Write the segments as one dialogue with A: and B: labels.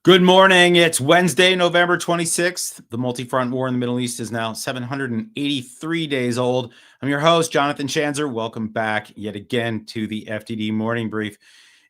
A: Good morning. It's Wednesday, November 26th. The multi-front war in the Middle East is now 783 days old. I'm your host, Jonathan Schanzer. Welcome back yet again to the FTD Morning Brief.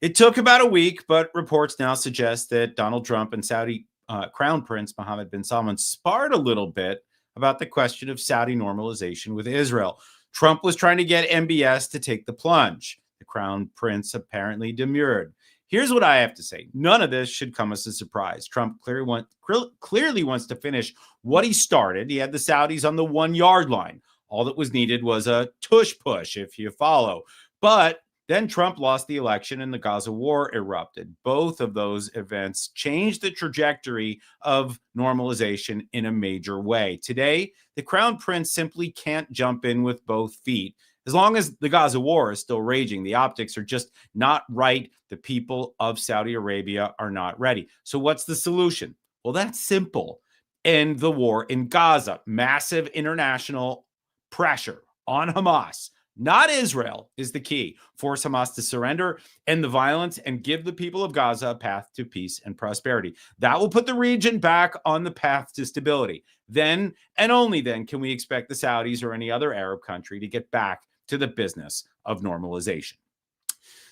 A: It took about a week, but reports now suggest that Donald Trump and Saudi Crown Prince Mohammed bin Salman sparred a little bit about the question of Saudi normalization with Israel. Trump was trying to get MBS to take the plunge. The Crown Prince apparently demurred. Here's what I have to say. None of this should come as a surprise. Trump clearly wants to finish what he started. He had the Saudis on the 1 yard line. All that was needed was a tush push, if you follow. But then Trump lost the election and the Gaza war erupted. Both of those events changed the trajectory of normalization in a major way. Today, the Crown Prince simply can't jump in with both feet. As long as the Gaza war is still raging, the optics are just not right. The people of Saudi Arabia are not ready. So what's the solution? Well, that's simple. End the war in Gaza. Massive international pressure on Hamas, not Israel, is the key. Force Hamas to surrender, end the violence, and give the people of Gaza a path to peace and prosperity. That will put the region back on the path to stability. Then, and only then, can we expect the Saudis or any other Arab country to get back to the business of normalization.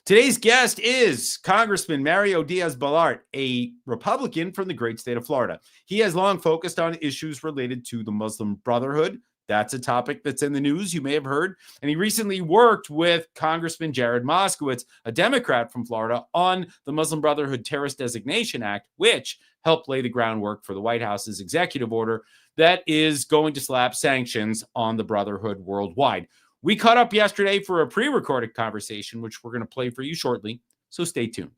A: Today's guest is Congressman Mario Díaz-Balart, a Republican from the great state of Florida. He has long focused on issues related to the Muslim Brotherhood. That's a topic that's in the news, you may have heard. And he recently worked with Congressman Jared Moskowitz, a Democrat from Florida, on the Muslim Brotherhood Terrorist Designation Act, which helped lay the groundwork for the White House's executive order that is going to slap sanctions on the Brotherhood worldwide. We caught up yesterday for a pre-recorded conversation, which we're going to play for you shortly, so stay tuned.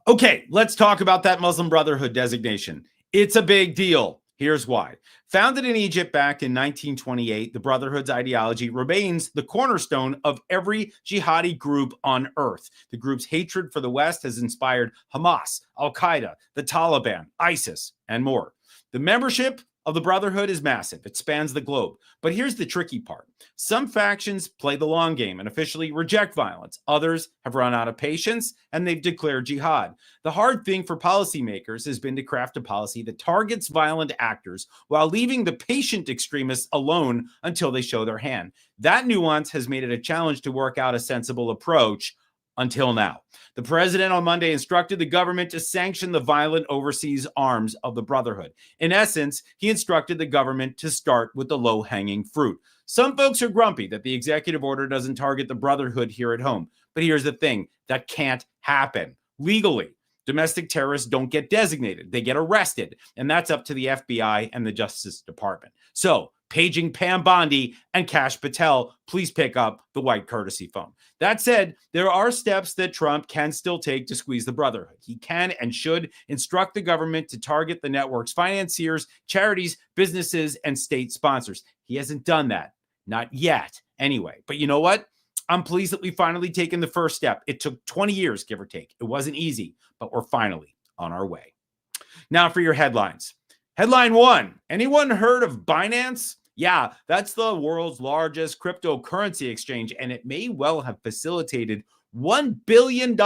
A: Okay, let's talk about that Muslim Brotherhood designation. It's a big deal. Here's why. Founded in Egypt back in 1928, the Brotherhood's ideology remains the cornerstone of every jihadi group on earth. The group's hatred for the West has inspired Hamas, Al-Qaeda, the Taliban, ISIS, and more. The membership of the Brotherhood is massive. It spans the globe. But here's the tricky part. Some factions play the long game and officially reject violence. Others have run out of patience and they've declared jihad. The hard thing for policymakers has been to craft a policy that targets violent actors while leaving the patient extremists alone until they show their hand. That nuance has made it a challenge to work out a sensible approach until now. The president on Monday instructed the government to sanction the violent overseas arms of the Brotherhood. In essence, he instructed the government to start with the low-hanging fruit. Some folks are grumpy that the executive order doesn't target the Brotherhood here at home. But here's the thing, that can't happen legally. Domestic terrorists don't get designated. They get arrested. And that's up to the FBI and the Justice Department. So, paging Pam Bondi and Kash Patel, please pick up the white courtesy phone. That said, there are steps that Trump can still take to squeeze the Brotherhood. He can and should instruct the government to target the network's financiers, charities, businesses, and state sponsors. He hasn't done that. Not yet, anyway. But you know what? I'm pleased that we've finally taken the first step. It took 20 years, give or take. It wasn't easy, but we're finally on our way. Now for your headlines. Headline 1, anyone heard of Binance? Yeah, that's the world's largest cryptocurrency exchange, and it may well have facilitated $1 billion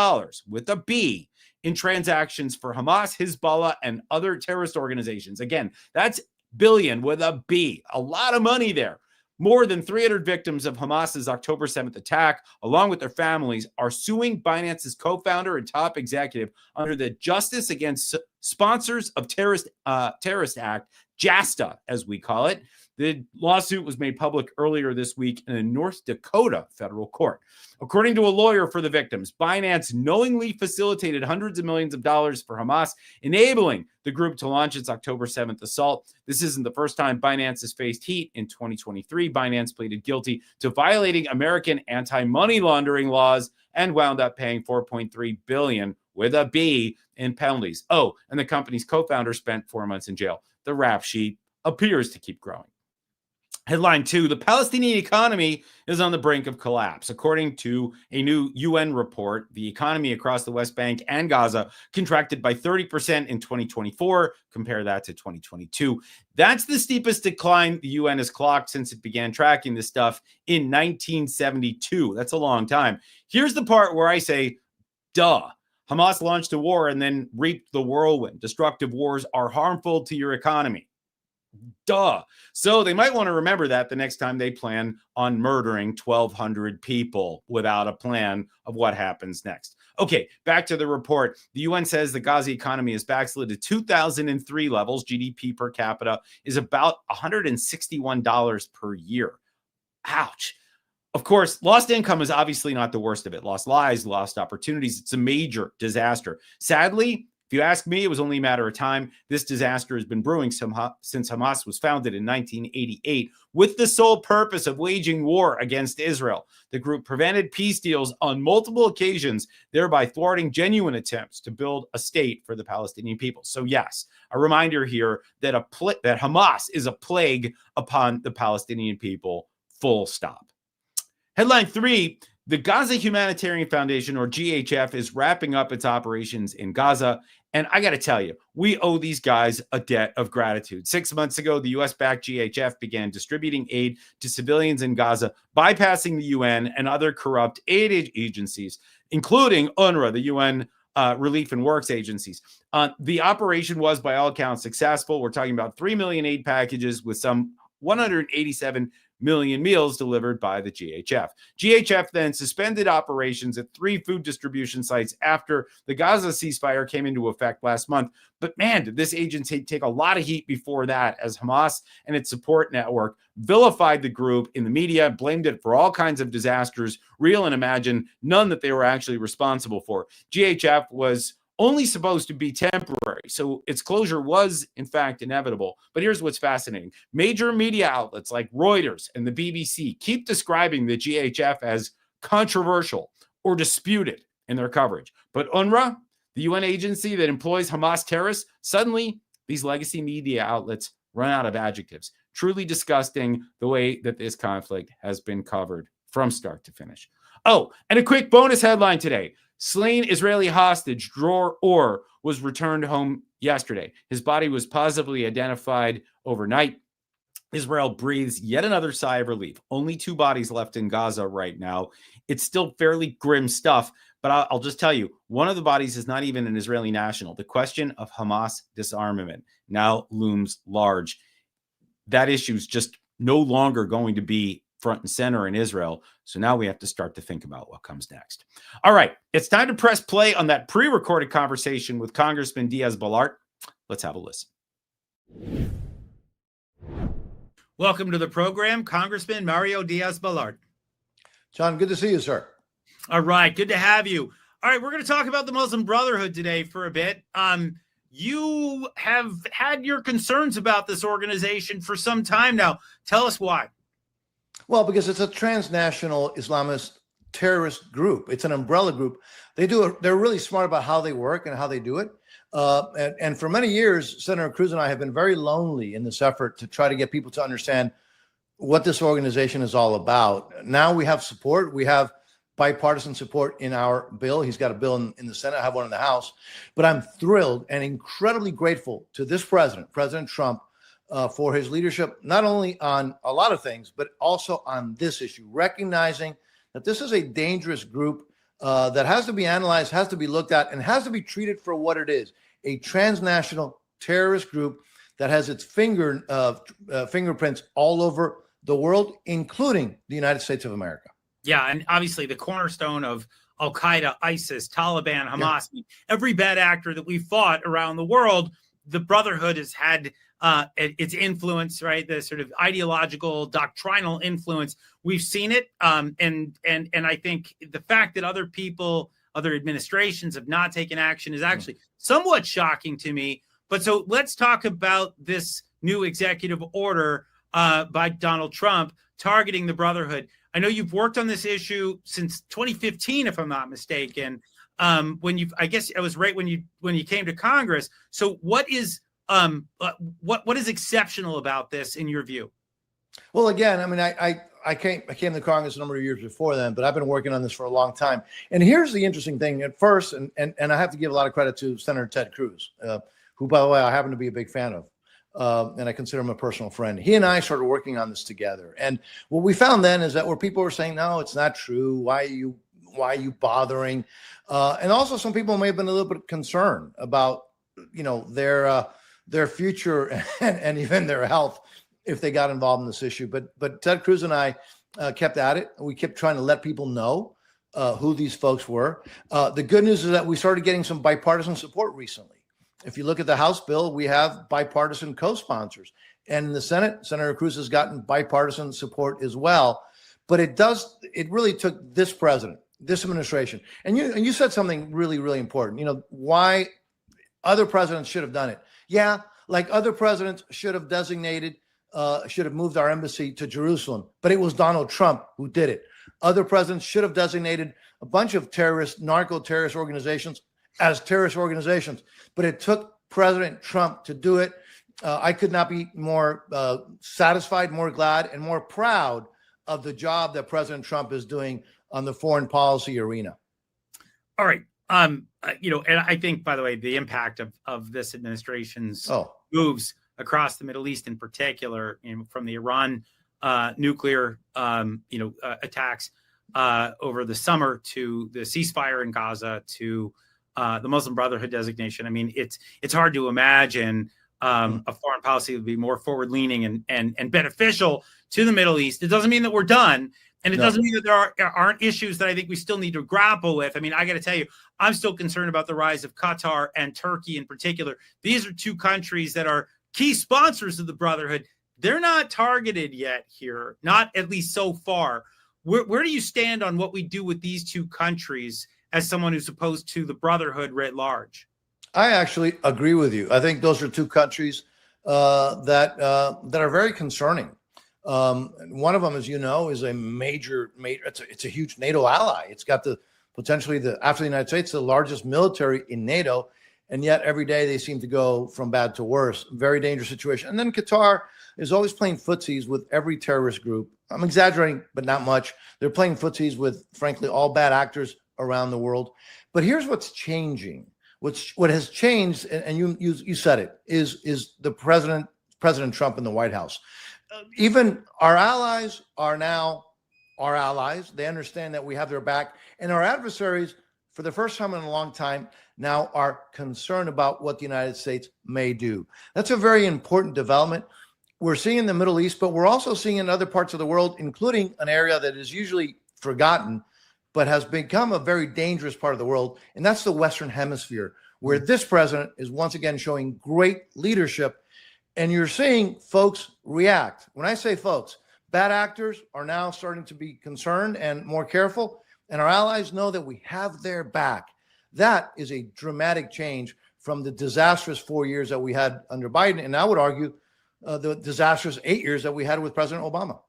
A: with a B in transactions for Hamas, Hezbollah, and other terrorist organizations. Again, that's billion with a B. A lot of money there. More than 300 victims of Hamas's October 7th attack, along with their families, are suing Binance's co-founder and top executive under the Justice Against Sponsors of Terrorist Act, JASTA, as we call it. The lawsuit was made public earlier this week in a North Dakota federal court. According to a lawyer for the victims, Binance knowingly facilitated hundreds of millions of dollars for Hamas, enabling the group to launch its October 7th assault. This isn't the first time Binance has faced heat. In 2023, Binance pleaded guilty to violating American anti-money laundering laws and wound up paying $4.3 billion with a B in penalties. Oh, and the company's co-founder spent 4 months in jail. The rap sheet appears to keep growing. Headline 2, the Palestinian economy is on the brink of collapse. According to a new UN report, the economy across the West Bank and Gaza contracted by 30% in 2024. Compare that to 2022. That's the steepest decline the UN has clocked since it began tracking this stuff in 1972. That's a long time. Here's the part where I say, duh. Hamas launched a war and then reaped the whirlwind. Destructive wars are harmful to your economy. Duh. So they might want to remember that the next time they plan on murdering 1,200 people without a plan of what happens next. Okay, back to the report. The UN says the Gaza economy is backslid to 2003 levels. GDP per capita is about $161 per year. Ouch. Of course, lost income is obviously not the worst of it. Lost lives, lost opportunities. It's a major disaster. Sadly, if you ask me, it was only a matter of time. This disaster has been brewing since Hamas was founded in 1988 with the sole purpose of waging war against Israel. The group prevented peace deals on multiple occasions, thereby thwarting genuine attempts to build a state for the Palestinian people. So yes, a reminder here that that Hamas is a plague upon the Palestinian people, full stop. Headline 3, the Gaza Humanitarian Foundation, or GHF, is wrapping up its operations in Gaza. And I got to tell you, we owe these guys a debt of gratitude. 6 months ago, the U.S.-backed GHF began distributing aid to civilians in Gaza, bypassing the UN and other corrupt aid agencies, including UNRWA, the UN Relief and Works agencies. The operation was, by all accounts, successful. We're talking about 3 million aid packages with some 187 million meals delivered by the GHF. GHF then suspended operations at 3 food distribution sites after the Gaza ceasefire came into effect last month. But man, did this agency take a lot of heat before that, as Hamas and its support network vilified the group in the media, blamed it for all kinds of disasters, real and imagined, none that they were actually responsible for. GHF was only supposed to be temporary, so its closure was, in fact, inevitable. But here's what's fascinating. Major media outlets like Reuters and the BBC keep describing the GHF as controversial or disputed in their coverage. But UNRWA, the UN agency that employs Hamas terrorists, suddenly these legacy media outlets run out of adjectives. Truly disgusting the way that this conflict has been covered from start to finish. Oh, and a quick bonus headline today. Slain Israeli hostage Dror Or was returned home yesterday. His body was positively identified overnight. Israel breathes yet another sigh of relief. Only 2 bodies left in Gaza right now. It's still fairly grim stuff, but I'll just tell you, one of the bodies is not even an Israeli national. The question of Hamas disarmament now looms large. That issue is just no longer going to be front and center in Israel. So now we have to start to think about what comes next. All right, it's time to press play on that pre-recorded conversation with Congressman Díaz-Balart. Let's have a listen. Welcome to the program, Congressman Mario Díaz-Balart.
B: John, good to see you, sir.
A: All right, good to have you. All right, we're going to talk about the Muslim Brotherhood today for a bit. You have had your concerns about this organization for some time now. Tell us why.
B: Well, because it's a transnational Islamist terrorist group. It's an umbrella group. They're really smart about how they work and how they do it. And for many years, Senator Cruz and I have been very lonely in this effort to try to get people to understand what this organization is all about. Now we have support. We have bipartisan support in our bill. He's got a bill in the Senate. I have one in the House. But I'm thrilled and incredibly grateful to this president, President Trump, for his leadership, not only on a lot of things, but also on this issue, recognizing that this is a dangerous group that has to be analyzed, has to be looked at, and has to be treated for what it is, a transnational terrorist group that has its fingerprints all over the world, including the United States of America.
A: Yeah, and obviously the cornerstone of Al-Qaeda, ISIS, Taliban, Hamas, every bad actor that we fought around the world, the Brotherhood has had its influence, right? The sort of ideological, doctrinal influence. We've seen it. And I think the fact that other people, other administrations have not taken action is actually somewhat shocking to me. But so let's talk about this new executive order by Donald Trump targeting the Brotherhood. I know you've worked on this issue since 2015, if I'm not mistaken. I guess it was right when you came to Congress. So what is exceptional about this in your view?
B: Well, again, I mean, I came to Congress a number of years before then, but I've been working on this for a long time. And here's the interesting thing. At first, and I have to give a lot of credit to Senator Ted Cruz, who, by the way, I happen to be a big fan of, and I consider him a personal friend. He and I started working on this together. And what we found then is that where people were saying, no, it's not true. Why why are you bothering? And also some people may have been a little bit concerned about, their future and even their health if they got involved in this issue. But Ted Cruz and I kept at it. We kept trying to let people know who these folks were. The good news is that we started getting some bipartisan support recently. If you look at the House bill, we have bipartisan co-sponsors. And in the Senate, Senator Cruz has gotten bipartisan support as well. But it really took this president, this administration. And you said something really, really important. Why other presidents should have done it. Yeah, like other presidents should have should have moved our embassy to Jerusalem. But it was Donald Trump who did it. Other presidents should have designated a bunch of narco-terrorist organizations as terrorist organizations. But it took President Trump to do it. I could not be more satisfied, more glad, and more proud of the job that President Trump is doing on the foreign policy arena.
A: All right. And I think, by the way, the impact of this administration's moves across the Middle East in particular, from the Iran nuclear, attacks over the summer to the ceasefire in Gaza to the Muslim Brotherhood designation. I mean, it's hard to imagine a foreign policy would be more forward-leaning and beneficial to the Middle East. It doesn't mean that we're done. And it doesn't mean that there aren't issues that I think we still need to grapple with. I mean, I got to tell you, I'm still concerned about the rise of Qatar and Turkey in particular. These are two countries that are key sponsors of the Brotherhood. They're not targeted yet here, not at least so far. Where do you stand on what we do with these two countries as someone who's opposed to the Brotherhood writ large?
B: I actually agree with you. I think those are two countries that are very concerning. One of them, as you know, is a major it's a huge NATO ally. It's got potentially after the United States, the largest military in NATO. And yet every day they seem to go from bad to worse. Very dangerous situation. And then Qatar is always playing footsies with every terrorist group. I'm exaggerating, but not much. They're playing footsies with, frankly, all bad actors around the world. But here's what's changing. What has changed, and you said it, is the President Trump in the White House. Even our allies are now our allies. They understand that we have their back. And our adversaries, for the first time in a long time, now are concerned about what the United States may do. That's a very important development. We're seeing in the Middle East, but we're also seeing in other parts of the world, including an area that is usually forgotten, but has become a very dangerous part of the world. And that's the Western Hemisphere, where this president is once again showing great leadership. And you're seeing folks react. When I say folks, bad actors are now starting to be concerned and more careful. And our allies know that we have their back. That is a dramatic change from the disastrous 4 years that we had under Biden. And I would argue the disastrous 8 years that we had with President Obama.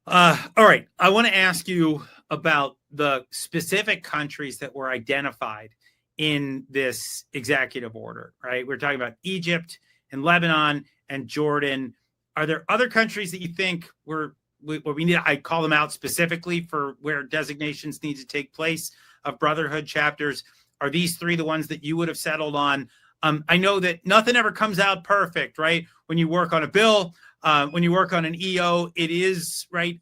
A: All right. I want to ask you about the specific countries that were identified in this executive order, right? We're talking about Egypt and Lebanon and Jordan. Are there other countries that you think we need? I call them out specifically for where designations need to take place of Brotherhood chapters. Are these three the ones that you would have settled on? I know that nothing ever comes out perfect, right? When you work on a bill, when you work on an EO, it is right.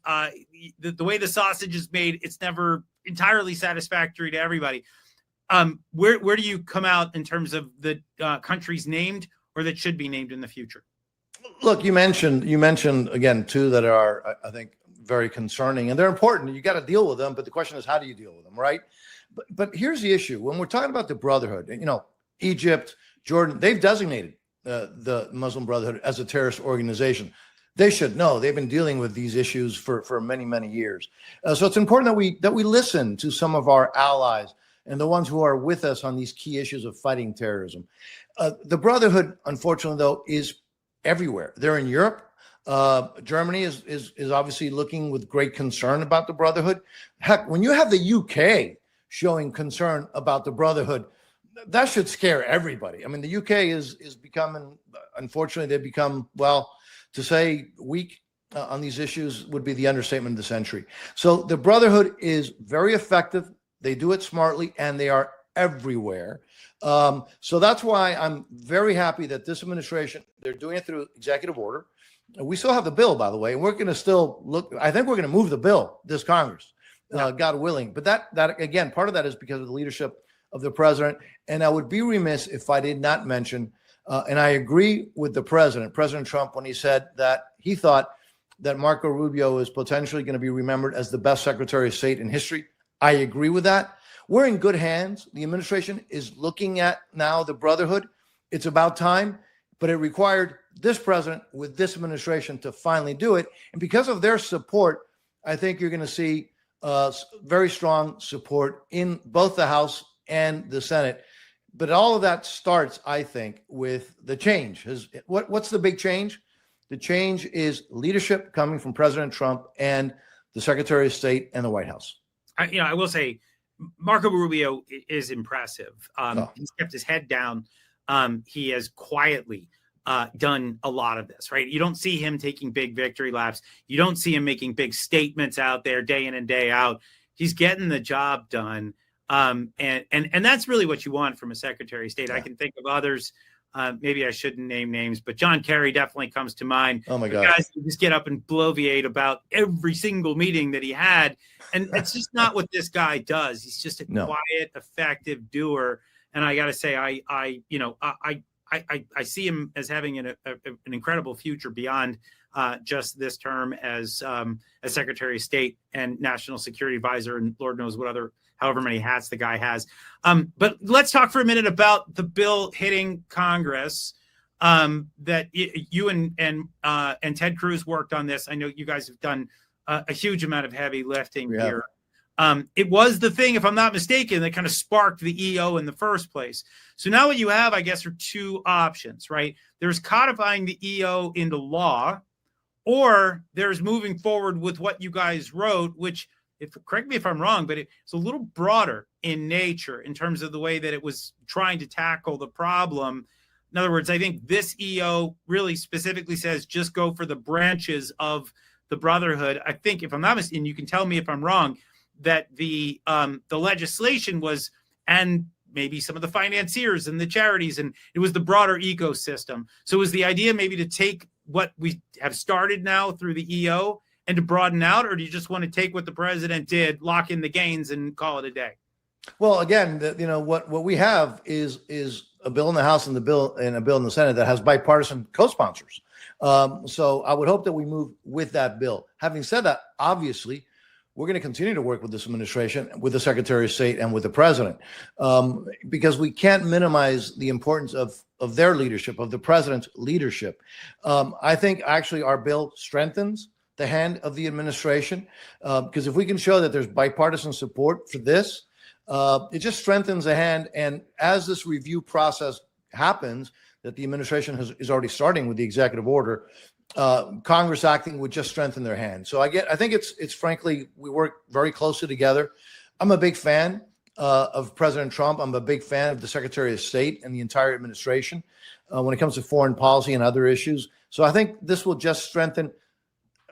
A: The way the sausage is made, it's never entirely satisfactory to everybody. Where do you come out in terms of the countries named or that should be named in the future?
B: Look, you mentioned again, two that are, I think, very concerning, and they're important. You got to deal with them, but the question is, how do you deal with them, right? But here's the issue. When we're talking about the Brotherhood, Egypt, Jordan, they've designated the Muslim Brotherhood as a terrorist organization. They should know. They've been dealing with these issues for many, many years. So it's important that we listen to some of our allies and the ones who are with us on these key issues of fighting terrorism. The Brotherhood, unfortunately, though, is everywhere. They're in Europe. Germany is obviously looking with great concern about the Brotherhood. Heck, when you have the UK showing concern about the Brotherhood, that should scare everybody. I mean, the UK is becoming, unfortunately, they've become, well, to say weak on these issues would be the understatement of the century. So the Brotherhood is very effective. They do it smartly, and they are everywhere. So that's why I'm very happy that this administration, they're doing it through executive order. We still have the bill, by the way, and we're going to still look. I think we're going to move the bill this Congress. God willing. But that again, part of that is because of the leadership of the president. And I would be remiss if I did not mention, and I agree with the president, President Trump, when he said that he thought that Marco Rubio is potentially going to be remembered as the best Secretary of State in history. I agree with that. We're in good hands. The administration is looking at now the Brotherhood. It's about time, but it required this president with this administration to finally do it. And because of their support, I think you're going to see very strong support in both the House and the Senate. But all of that starts, I think, with the change. What's the big change? The change is leadership coming from President Trump and the Secretary of State and the White House.
C: I will say Marco Rubio is impressive. He's kept his head down. He has quietly done a lot of this, right? You don't see him taking big victory laps. You don't see him making big statements out there day in and day out. He's getting the job done. And that's really what you want from a Secretary of State. Yeah. I can think of others. Maybe I shouldn't name names, but John Kerry definitely comes to mind.
B: Oh my God.
C: Guys who just get up and bloviate about every single meeting that he had. And it's just not what this guy does. He's just a quiet, effective doer. And I got to say, I see him as having an incredible future beyond just this term as Secretary of State and National Security Advisor, and Lord knows what other, however many hats the guy has. But let's talk for a minute about the bill hitting Congress that you and Ted Cruz worked on this. I know you guys have done a huge amount of heavy lifting here. It was the thing, if I'm not mistaken, that kind of sparked the EO in the first place. So now what you have, I guess, are two options, right? There's codifying the EO into law, or there's moving forward with what you guys wrote, which, correct me if I'm wrong, but it's a little broader in nature in terms of the way that it was trying to tackle the problem. In other words, I think this EO really specifically says just go for the branches of the Brotherhood. I think, if I'm not mistaken, and you can tell me if I'm wrong, that the legislation was, and maybe some of the financiers and the charities, and it was the broader ecosystem. So was the idea maybe to take what we have started now through the EO and to broaden out, or do you just want to take what the president did, lock in the gains, and call it a day?
B: Well, again, what we have is a bill in the House and a bill in the Senate that has bipartisan co-sponsors. So I would hope that we move with that bill. Having said that, obviously, we're going to continue to work with this administration, with the Secretary of State, and with the president, because we can't minimize the importance of their leadership, of the president's leadership. I think actually our bill strengthens the hand of the administration, because if we can show that there's bipartisan support for this, it just strengthens the hand. And as this review process happens, that the administration is already starting with the executive order, Congress acting would just strengthen their hand. So I think it's frankly, we work very closely together. I'm a big fan of President Trump. I'm a big fan of the Secretary of State and the entire administration when it comes to foreign policy and other issues. So I think this will just strengthen.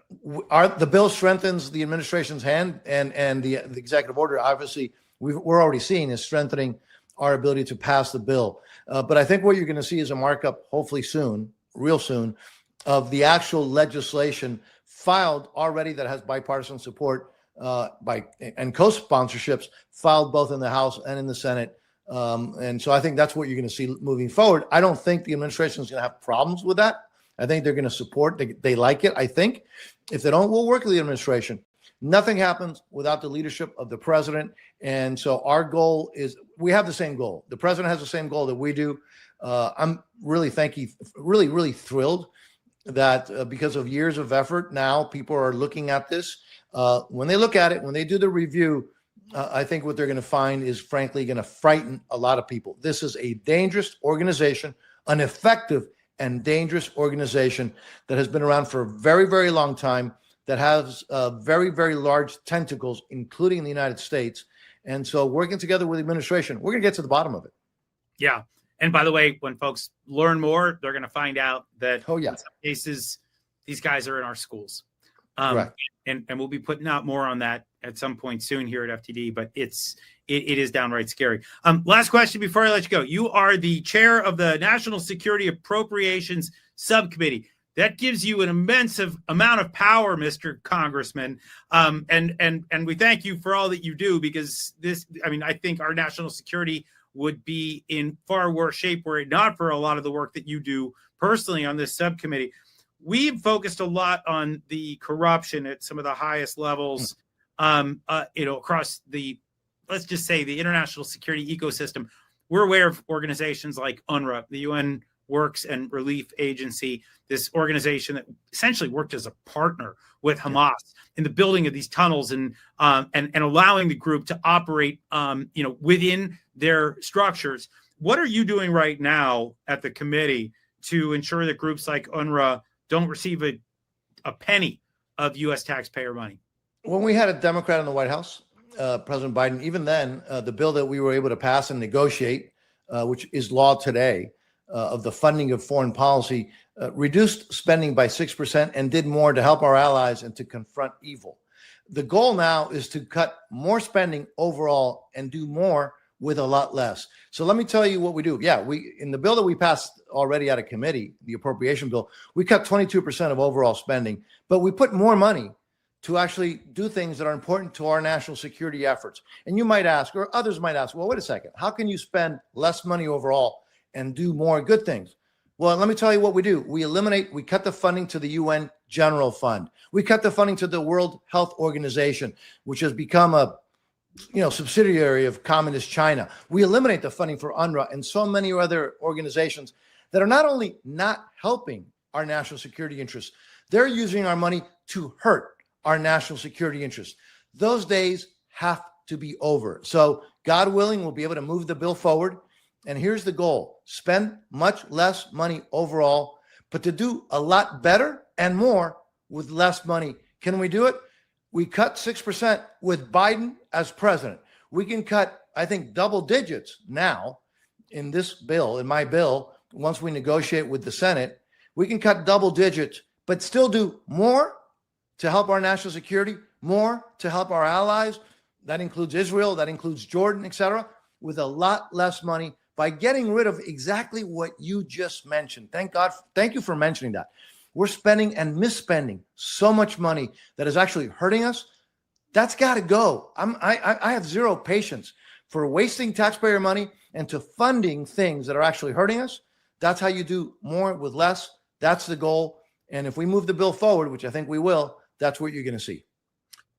B: The bill strengthens the administration's hand, and the executive order, obviously, we're already seeing is strengthening our ability to pass the bill. But I think what you're going to see is a markup, hopefully soon, real soon, of the actual legislation filed already that has bipartisan support and co-sponsorships filed both in the House and in the Senate. And so I think that's what you're going to see moving forward. I don't think the administration is going to have problems with that. I think they're going to support. They like it, I think. If they don't, we'll work with the administration. Nothing happens without the leadership of the president. And so our goal is, we have the same goal. The president has the same goal that we do. I'm really really thrilled that because of years of effort, now people are looking at this. When they look at it, when they do the review, I think what they're going to find is frankly going to frighten a lot of people. This is a dangerous organization, an effective and dangerous organization that has been around for a very, very long time, that has very, very large tentacles, including in the United States. And so working together with the administration, we're going to get to the bottom of it.
C: Yeah. And by the way, when folks learn more, they're going to find out that
B: in
C: some cases, these guys are in our schools.
B: Correct.
C: And we'll be putting out more on that at some point soon here at FTD, but it is downright scary. Last question before I let you go. You are the chair of the National Security Appropriations Subcommittee. that gives you an immense amount of power, Mr. Congressman. And we thank you for all that you do, because I think our national security would be in far worse shape were it not for a lot of the work that you do personally on this subcommittee. We've focused a lot on the corruption at some of the highest levels, across let's just say the international security ecosystem. We're aware of organizations like UNRWA, the UN Works and Relief Agency, this organization that essentially worked as a partner with Hamas in the building of these tunnels and allowing the group to operate, within their structures. What are you doing right now at the committee to ensure that groups like UNRWA don't receive a penny of U.S. taxpayer money?
B: When we had a Democrat in the White House, President Biden, even then, the bill that we were able to pass and negotiate, which is law today, of the funding of foreign policy, reduced spending by 6% and did more to help our allies and to confront evil. The goal now is to cut more spending overall and do more with a lot less. So let me tell you what we do. Yeah, in the bill that we passed already out of committee, the appropriation bill, we cut 22% of overall spending, but we put more money to actually do things that are important to our national security efforts. And you might ask, or others might ask, well, wait a second, how can you spend less money overall and do more good things? Well, let me tell you what we do. We cut the funding to the UN General Fund. We cut the funding to the World Health Organization, which has become a subsidiary of communist China. We eliminate the funding for UNRWA and so many other organizations that are not only not helping our national security interests, they're using our money to hurt our national security interests. Those days have to be over. So God willing, we'll be able to move the bill forward. And here's the goal: spend much less money overall, but to do a lot better and more with less money. Can we do it? We cut 6% with Biden as president. We can cut, I think, double digits now in this bill, in my bill, once we negotiate with the Senate. We can cut double digits, but still do more to help our national security, more to help our allies. That includes Israel, that includes Jordan, etc., with a lot less money, by getting rid of exactly what you just mentioned. Thank God. Thank you for mentioning that. We're spending and misspending so much money that is actually hurting us. That's got to go. I have zero patience for wasting taxpayer money and to funding things that are actually hurting us. That's how you do more with less. That's the goal. And if we move the bill forward, which I think we will, that's what you're going to see.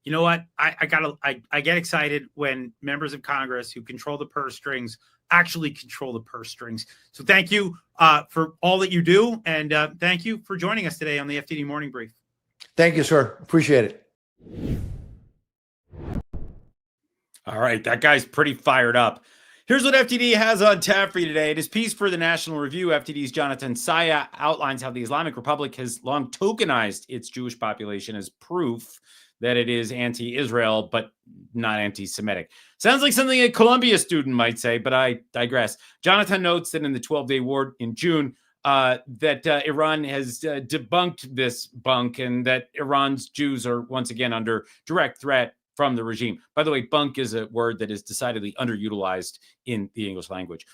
C: You know what? I get excited when members of Congress who control the purse strings actually control the purse strings. So thank you for all that you do. And thank you for joining us today on the FTD Morning Brief.
B: Thank you, sir. Appreciate it.
A: All right. That guy's pretty fired up. Here's what FTD has on tap for you today. In his piece for the National Review, FTD's Jonathan Saya outlines how the Islamic Republic has long tokenized its Jewish population as proof that it is anti-Israel, but not anti-Semitic. Sounds like something a Columbia student might say, but I digress. Jonathan notes that in the 12-day war in June, that Iran has debunked this bunk and that Iran's Jews are once again under direct threat from the regime. By the way, bunk is a word that is decidedly underutilized in the English language.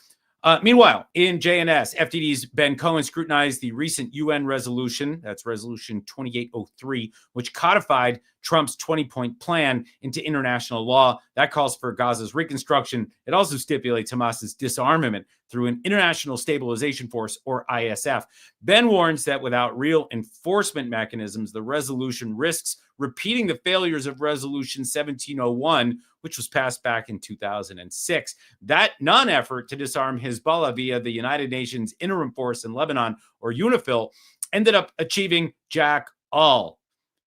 A: Meanwhile, in JNS, FTD's Ben Cohen scrutinized the recent UN resolution, that's Resolution 2803, which codified Trump's 20-point plan into international law. That calls for Gaza's reconstruction. It also stipulates Hamas's disarmament through an International Stabilization Force, or ISF. Ben warns that without real enforcement mechanisms, the resolution risks repeating the failures of Resolution 1701, which was passed back in 2006. That non-effort to disarm Hezbollah via the United Nations Interim Force in Lebanon, or UNIFIL, ended up achieving jack all.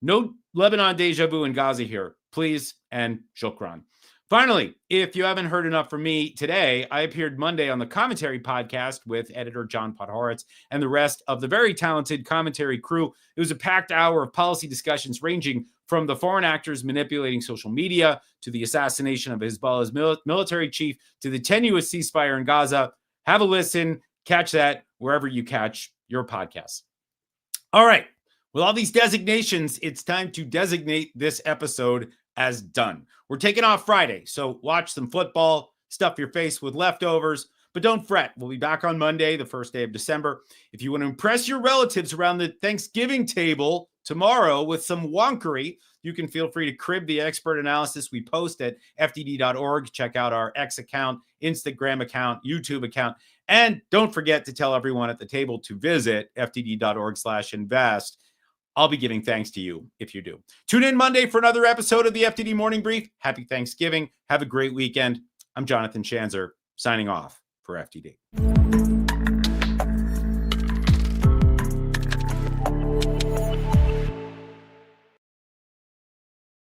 A: No Lebanon deja vu in Gaza here, please, and shukran. Finally, if you haven't heard enough from me today, I appeared Monday on the Commentary podcast with editor John Podhoretz and the rest of the very talented Commentary crew. It was a packed hour of policy discussions ranging from the foreign actors manipulating social media to the assassination of Hezbollah's military chief to the tenuous ceasefire in Gaza. Have a listen. Catch that wherever you catch your podcasts. All right. With all these designations, it's time to designate this episode as done. We're taking off Friday, so watch some football, stuff your face with leftovers. But don't fret. We'll be back on Monday, the first day of December. If you want to impress your relatives around the Thanksgiving table tomorrow with some wonkery, you can feel free to crib the expert analysis we post at FDD.org. Check out our X account, Instagram account, YouTube account. And don't forget to tell everyone at the table to visit FDD.org/invest. I'll be giving thanks to you if you do. Tune in Monday for another episode of the FDD Morning Brief. Happy Thanksgiving. Have a great weekend. I'm Jonathan Schanzer, signing off for FDD.